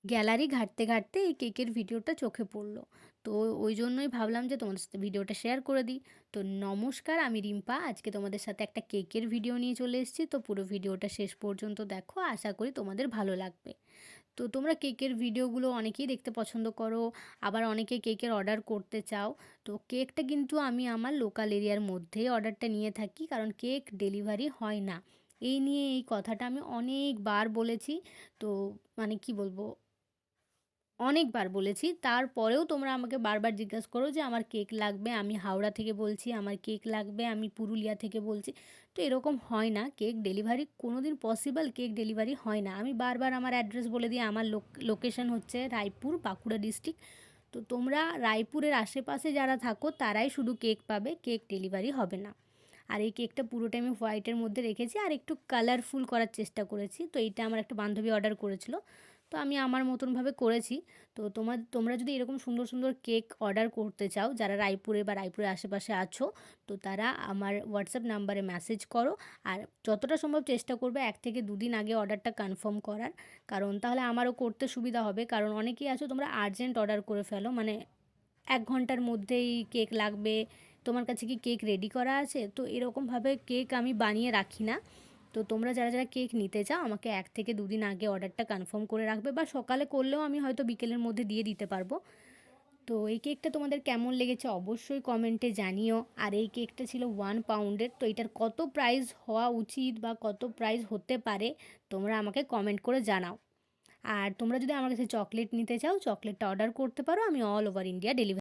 Gallery ঘাঁটতে, ঘাঁটতে এই কেকের ভিডিওটা চোখে পড়লো। তো ওই জন্যই ভাবলাম যে তোমাদের সাথে ভিডিওটা শেয়ার করে দিই। তো নমস্কার, আমি রিম্পা। আজকে তোমাদের সাথে একটা কেকের ভিডিও নিয়ে চলে এসেছি। তো পুরো ভিডিওটা শেষ পর্যন্ত দেখো। আশা করি তোমাদের ভালো লাগবে। তো তোমরা কেকের ভিডিওগুলো অনেকেই দেখতে পছন্দ করো, আবার অনেকে কেকের অর্ডার করতে চাও। তো কেকটা কিন্তু আমি আমার লোকাল এরিয়ার মধ্যেই অর্ডারটা নিয়ে থাকি, কারণ কেক ডেলিভারি হয় না। এই নিয়ে এই কথাটা আমি অনেকবার বলেছি। তো মানে কি বলবো, অনেকবার বলেছি। তারপরেও তোমরা আমাকে বারবার জিজ্ঞাসা করো যে আমার কেক লাগবে। আমি হাওড়া থেকে বলছি, আমার কেক লাগবে। আমি পুরুলিয়া থেকে বলছি। তো এরকম হয় না। কেক ডেলিভারি কোনোদিন পসিবল কেক ডেলিভারি হয় না। আমি বারবার আমার অ্যাড্রেস বলে দিই। আমার লোকেশন হচ্ছে রায়পুর, বাঁকুড়া ডিস্ট্রিক্ট। তো তোমরা রায়পুরের আশেপাশে যারা থাকো তারাই শুধু কেক পাবে, কেক ডেলিভারি হবে না। আর এই কেকটা পুরোটাই আমি হোয়াইটের মধ্যে রেখেছি, আর একটু কালারফুল করার চেষ্টা করেছি। তো এইটা আমার একটা বান্ধবী অর্ডার করেছিল। তো আমি আমার মতনভাবে করেছি। তো তোমরা যদি এরকম সুন্দর, সুন্দর কেক অর্ডার করতে চাও, যারা রায়পুরে বা রায়পুরের আশেপাশে আছো, তো তারা আমার হোয়াটসঅ্যাপ নাম্বারে মেসেজ করো। আর যতটা সম্ভব চেষ্টা করবে ১ থেকে ২ দিন আগে অর্ডারটা কনফার্ম করার। কারণ তাহলে আমারও করতে সুবিধা হবে। কারণ অনেকেই আছো তোমরা আর্জেন্ট অর্ডার করে ফেলো। মানে ১ ঘন্টার মধ্যেই কেক লাগবে। তোমার কাছে কি কেক রেডি করা আছে? তো এরকমভাবে কেক আমি বানিয়ে রাখি না। তো তোমরা যারা, যারা কেক নিতে চাও আমাকে ১ থেকে ২ দিন আগে অর্ডারটা কনফার্ম করে রাখবে, বা সকালে করলেও আমি হয়তো বিকেলের মধ্যে দিয়ে দিতে পারবো। তো এই কেকটা তোমাদের কেমন লেগেছে অবশ্যই কমেন্টে জানিও। আর এই কেকটা ছিল 1 পাউন্ডের। তো এটার কত প্রাইস হওয়া উচিত বা কত প্রাইস হতে পারে তোমরা আমাকে কমেন্ট করে জানাও। আর তোমরা যদি আমার কাছে চকলেট নিতে চাও, চকলেটটা অর্ডার করতে পারো। আমি অল ওভার ইন্ডিয়া ডেলিভারি